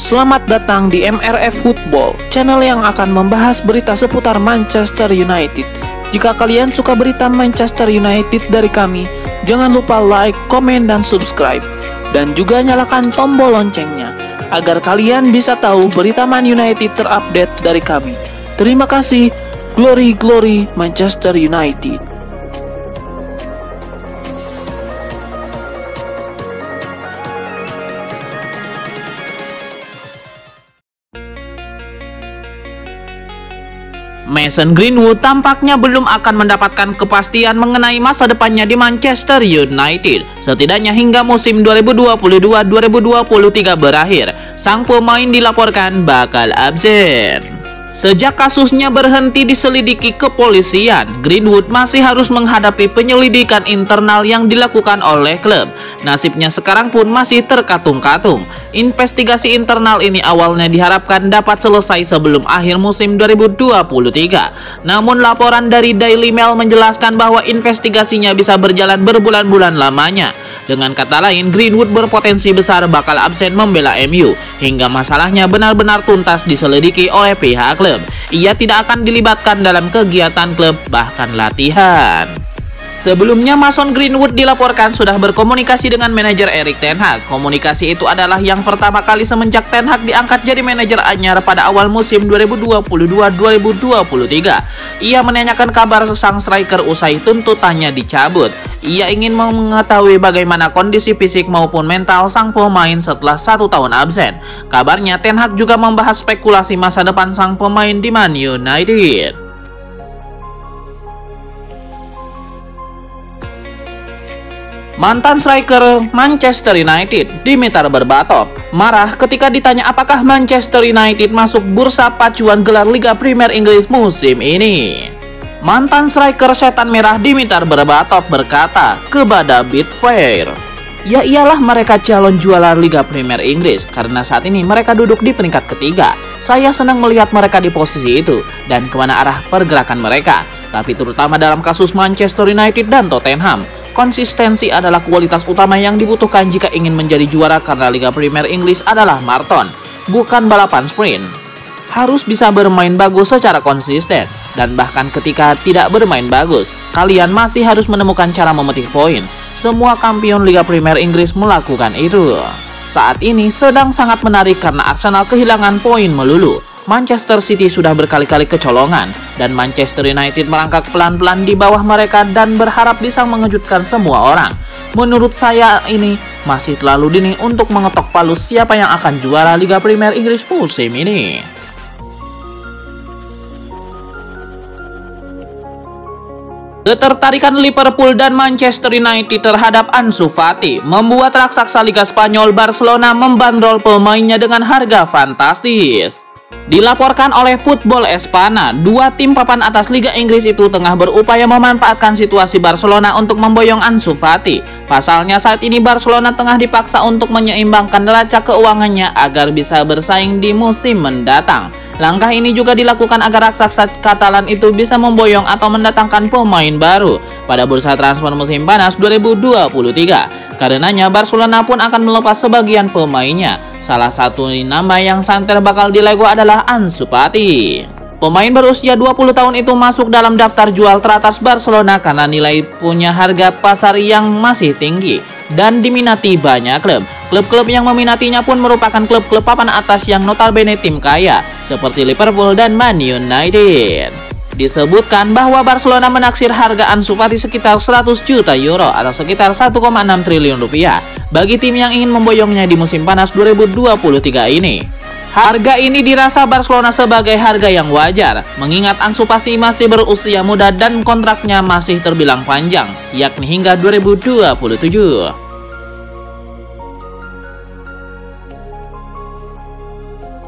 Selamat datang di MRF Football, channel yang akan membahas berita seputar Manchester United. Jika kalian suka berita Manchester United dari kami, jangan lupa like, komen, dan subscribe. Dan juga nyalakan tombol loncengnya, agar kalian bisa tahu berita Man United terupdate dari kami. Terima kasih, Glory Glory Manchester United. Mason Greenwood tampaknya belum akan mendapatkan kepastian mengenai masa depannya di Manchester United. Setidaknya hingga musim 2022-2023 berakhir, sang pemain dilaporkan bakal absen. Sejak kasusnya berhenti diselidiki kepolisian, Greenwood masih harus menghadapi penyelidikan internal yang dilakukan oleh klub. Nasibnya sekarang pun masih terkatung-katung. Investigasi internal ini awalnya diharapkan dapat selesai sebelum akhir musim 2023. Namun laporan dari Daily Mail menjelaskan bahwa investigasinya bisa berjalan berbulan-bulan lamanya. Dengan kata lain, Greenwood berpotensi besar bakal absen membela MU hingga masalahnya benar-benar tuntas diselidiki oleh pihak klub. Ia tidak akan dilibatkan dalam kegiatan klub, bahkan latihan. Sebelumnya, Mason Greenwood dilaporkan sudah berkomunikasi dengan manajer Erik ten Hag. Komunikasi itu adalah yang pertama kali semenjak ten Hag diangkat jadi manajer anyar pada awal musim 2022-2023. Ia menanyakan kabar sang striker usai tuntutannya dicabut. Ia ingin mengetahui bagaimana kondisi fisik maupun mental sang pemain setelah 1 tahun absen. Kabarnya ten Hag juga membahas spekulasi masa depan sang pemain di Man United. Mantan striker Manchester United, Dimitar Berbatov, marah ketika ditanya apakah Manchester United masuk bursa pacuan gelar Liga Premier Inggris musim ini. Mantan striker setan merah Dimitar Berbatov berkata kepada Betfair, "Ya iyalah mereka calon juara Liga Premier Inggris karena saat ini mereka duduk di peringkat ketiga. Saya senang melihat mereka di posisi itu dan kemana arah pergerakan mereka. Tapi terutama dalam kasus Manchester United dan Tottenham, konsistensi adalah kualitas utama yang dibutuhkan jika ingin menjadi juara karena Liga Premier Inggris adalah maraton, bukan balapan sprint. Harus bisa bermain bagus secara konsisten, dan bahkan ketika tidak bermain bagus, kalian masih harus menemukan cara memetik poin. Semua kampion Liga Premier Inggris melakukan itu. Saat ini sedang sangat menarik karena Arsenal kehilangan poin melulu. Manchester City sudah berkali-kali kecolongan, dan Manchester United merangkak pelan-pelan di bawah mereka dan berharap bisa mengejutkan semua orang. Menurut saya ini masih terlalu dini untuk mengetok palu siapa yang akan juara Liga Premier Inggris musim ini." Ketertarikan Liverpool dan Manchester United terhadap Ansu Fati membuat raksasa Liga Spanyol Barcelona membandrol pemainnya dengan harga fantastis. Dilaporkan oleh Football Espana, dua tim papan atas Liga Inggris itu tengah berupaya memanfaatkan situasi Barcelona untuk memboyong Ansu Fati. Pasalnya saat ini Barcelona tengah dipaksa untuk menyeimbangkan neraca keuangannya agar bisa bersaing di musim mendatang. Langkah ini juga dilakukan agar raksasa Katalan itu bisa memboyong atau mendatangkan pemain baru pada bursa transfer musim panas 2023. Karenanya Barcelona pun akan melepas sebagian pemainnya. Salah satu nama yang santer bakal dilego adalah Ansu Fati. Pemain berusia 20 tahun itu masuk dalam daftar jual teratas Barcelona karena nilai punya harga pasar yang masih tinggi dan diminati banyak klub. Klub-klub yang meminatinya pun merupakan klub-klub papan atas yang notabene tim kaya seperti Liverpool dan Man United. Disebutkan bahwa Barcelona menaksir harga Ansu Fati sekitar 100 juta euro atau sekitar 1,6 triliun rupiah bagi tim yang ingin memboyongnya di musim panas 2023 ini. Harga ini dirasa Barcelona sebagai harga yang wajar, mengingat Ansu Fati masih berusia muda dan kontraknya masih terbilang panjang, yakni hingga 2027.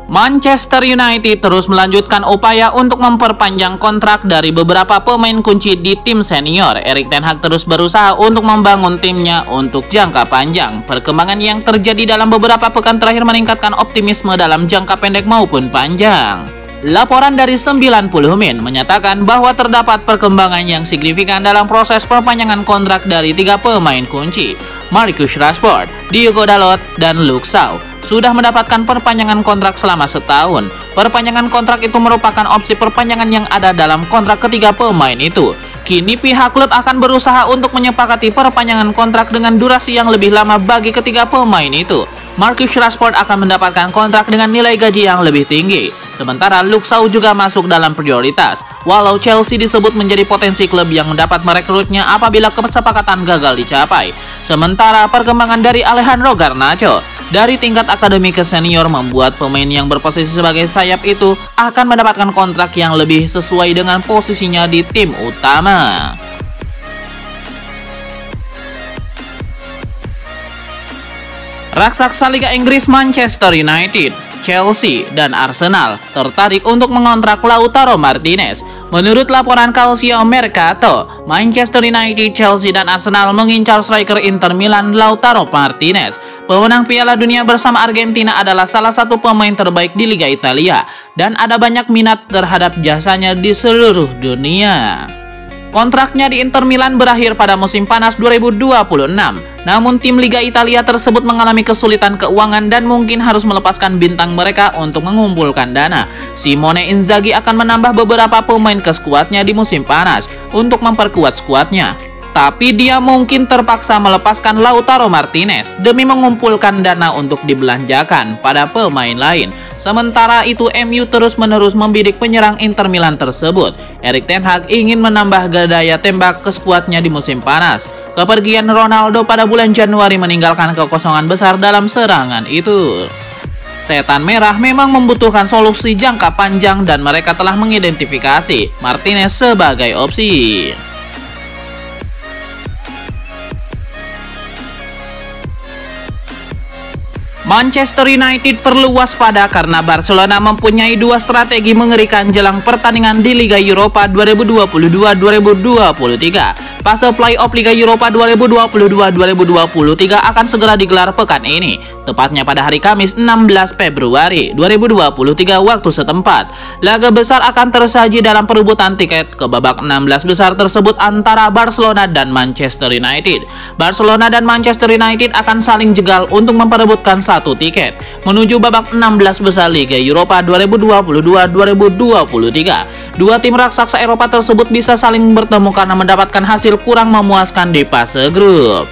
Manchester United terus melanjutkan upaya untuk memperpanjang kontrak dari beberapa pemain kunci di tim senior. Erik ten Hag terus berusaha untuk membangun timnya untuk jangka panjang. Perkembangan yang terjadi dalam beberapa pekan terakhir meningkatkan optimisme dalam jangka pendek maupun panjang. Laporan dari 90 Min menyatakan bahwa terdapat perkembangan yang signifikan dalam proses perpanjangan kontrak dari 3 pemain kunci, Marcus Rashford, Diogo Dalot, dan Luke Shaw. sudah mendapatkan perpanjangan kontrak selama setahun. Perpanjangan kontrak itu merupakan opsi perpanjangan yang ada dalam kontrak ketiga pemain itu. Kini pihak klub akan berusaha untuk menyepakati perpanjangan kontrak dengan durasi yang lebih lama bagi ketiga pemain itu. Marcus Rashford akan mendapatkan kontrak dengan nilai gaji yang lebih tinggi. Sementara Luke Shaw juga masuk dalam prioritas. Walau Chelsea disebut menjadi potensi klub yang mendapat merekrutnya apabila kesepakatan gagal dicapai. Sementara perkembangan dari Alejandro Garnacho dari tingkat akademi ke senior membuat pemain yang berposisi sebagai sayap itu akan mendapatkan kontrak yang lebih sesuai dengan posisinya di tim utama. Raksasa Liga Inggris Manchester United, Chelsea, dan Arsenal tertarik untuk mengontrak Lautaro Martinez. Menurut laporan Calcio Mercato, Manchester United, Chelsea, dan Arsenal mengincar striker Inter Milan Lautaro Martinez. Pemenang Piala Dunia bersama Argentina adalah salah satu pemain terbaik di Liga Italia dan ada banyak minat terhadap jasanya di seluruh dunia. Kontraknya di Inter Milan berakhir pada musim panas 2026. Namun tim Liga Italia tersebut mengalami kesulitan keuangan dan mungkin harus melepaskan bintang mereka untuk mengumpulkan dana. Simone Inzaghi akan menambah beberapa pemain ke skuadnya di musim panas untuk memperkuat skuadnya. Tapi dia mungkin terpaksa melepaskan Lautaro Martinez demi mengumpulkan dana untuk dibelanjakan pada pemain lain. Sementara itu MU terus-menerus membidik penyerang Inter Milan tersebut. Erik ten Hag ingin menambah daya tembak ke skuadnya di musim panas. Kepergian Ronaldo pada bulan Januari meninggalkan kekosongan besar dalam serangan itu. Setan Merah memang membutuhkan solusi jangka panjang dan mereka telah mengidentifikasi Martinez sebagai opsi. Manchester United perlu waspada karena Barcelona mempunyai dua strategi mengerikan jelang pertandingan di Liga Eropa 2022-2023. Fase playoff Liga Eropa 2022-2023 akan segera digelar pekan ini, tepatnya pada hari Kamis 16 Februari 2023 waktu setempat. Laga besar akan tersaji dalam perebutan tiket ke babak 16 besar tersebut antara Barcelona dan Manchester United. Barcelona dan Manchester United akan saling jegal untuk memperebutkan satu tiket menuju babak 16 besar Liga Eropa 2022-2023. Dua tim raksasa Eropa tersebut bisa saling bertemu karena mendapatkan hasil kurang memuaskan di fase grup.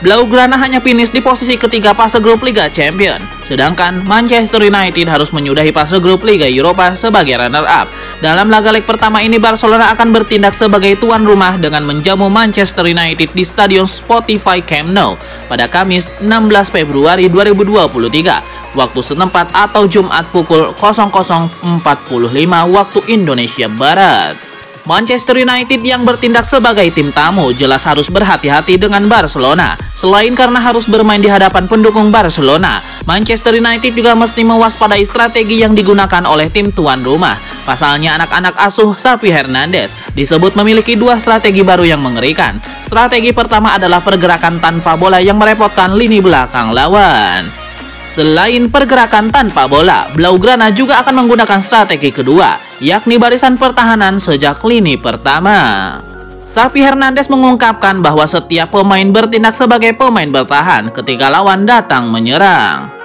Blaugrana hanya finish di posisi ketiga fase grup Liga Champions, sedangkan Manchester United harus menyudahi fase grup Liga Eropa sebagai runner-up. Dalam laga leg pertama ini, Barcelona akan bertindak sebagai tuan rumah dengan menjamu Manchester United di Stadion Spotify Camp Nou pada Kamis 16 Februari 2023 waktu setempat atau Jumat pukul 00.45 waktu Indonesia Barat. Manchester United yang bertindak sebagai tim tamu jelas harus berhati-hati dengan Barcelona. Selain karena harus bermain di hadapan pendukung Barcelona, Manchester United juga mesti mewaspadai strategi yang digunakan oleh tim tuan rumah. Pasalnya anak-anak asuh Xavi Hernandez disebut memiliki dua strategi baru yang mengerikan. Strategi pertama adalah pergerakan tanpa bola yang merepotkan lini belakang lawan. Selain pergerakan tanpa bola, Blaugrana juga akan menggunakan strategi kedua, yakni barisan pertahanan sejak lini pertama. Xavi Hernandez mengungkapkan bahwa setiap pemain bertindak sebagai pemain bertahan ketika lawan datang menyerang.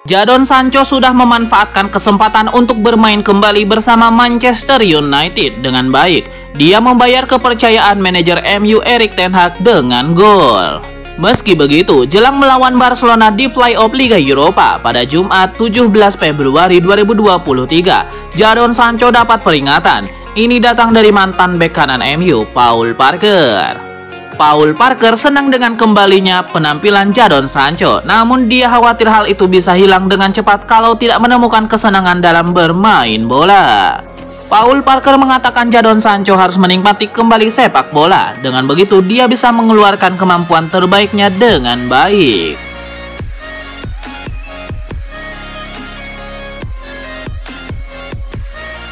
Jadon Sancho sudah memanfaatkan kesempatan untuk bermain kembali bersama Manchester United dengan baik. Dia membayar kepercayaan manajer MU Erik ten Hag dengan gol. Meski begitu, jelang melawan Barcelona di playoff Liga Eropa pada Jumat 17 Februari 2023, Jadon Sancho dapat peringatan. Ini datang dari mantan bek kanan MU, Paul Parker. Paul Parker senang dengan kembalinya penampilan Jadon Sancho, namun dia khawatir hal itu bisa hilang dengan cepat kalau tidak menemukan kesenangan dalam bermain bola. Paul Parker mengatakan Jadon Sancho harus menikmati kembali sepak bola. Dengan begitu dia bisa mengeluarkan kemampuan terbaiknya dengan baik.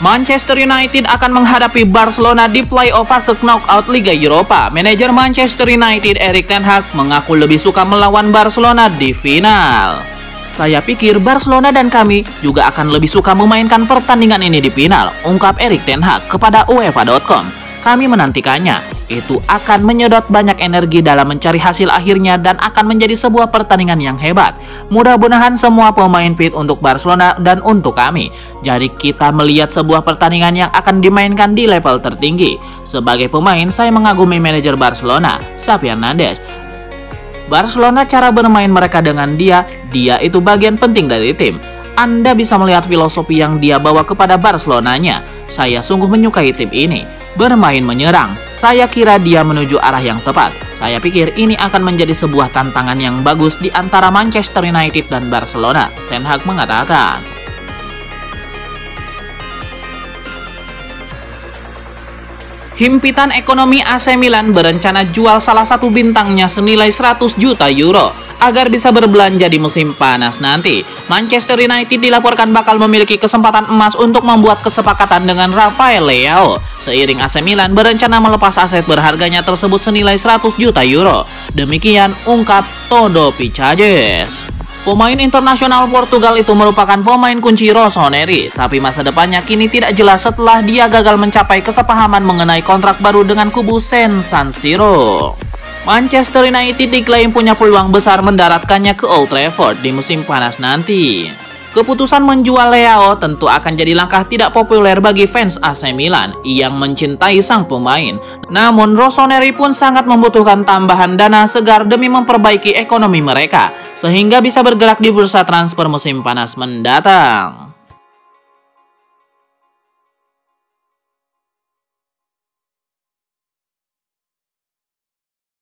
Manchester United akan menghadapi Barcelona di playoff fase knockout Liga Eropa. Manajer Manchester United Erik ten Hag mengaku lebih suka melawan Barcelona di final. Saya pikir Barcelona dan kami juga akan lebih suka memainkan pertandingan ini di final, ungkap Erik ten Hag kepada UEFA.com. Kami menantikannya. itu akan menyedot banyak energi dalam mencari hasil akhirnya dan akan menjadi sebuah pertandingan yang hebat. Mudah-mudahan semua pemain fit untuk Barcelona dan untuk kami. Jadi kita melihat sebuah pertandingan yang akan dimainkan di level tertinggi. Sebagai pemain, saya mengagumi manajer Barcelona, Xavi Hernandez. Barcelona cara bermain mereka dengan dia itu bagian penting dari tim. Anda bisa melihat filosofi yang dia bawa kepada Barcelonanya. Saya sungguh menyukai tim ini. Bermain menyerang, saya kira dia menuju arah yang tepat. Saya pikir ini akan menjadi sebuah tantangan yang bagus di antara Manchester United dan Barcelona, Ten Hag mengatakan. Himpitan ekonomi AC Milan berencana jual salah satu bintangnya senilai 100 juta euro agar bisa berbelanja di musim panas nanti. Manchester United dilaporkan bakal memiliki kesempatan emas untuk membuat kesepakatan dengan Rafael Leao. Seiring AC Milan berencana melepas aset berharganya tersebut senilai 100 juta euro. Demikian ungkap Todo Picages. Pemain internasional Portugal itu merupakan pemain kunci Rossoneri, tapi masa depannya kini tidak jelas setelah dia gagal mencapai kesepahaman mengenai kontrak baru dengan kubu San Siro. Manchester United diklaim punya peluang besar mendaratkannya ke Old Trafford di musim panas nanti. Keputusan menjual Leao tentu akan jadi langkah tidak populer bagi fans AC Milan yang mencintai sang pemain. Namun Rossoneri pun sangat membutuhkan tambahan dana segar demi memperbaiki ekonomi mereka, sehingga bisa bergerak di bursa transfer musim panas mendatang.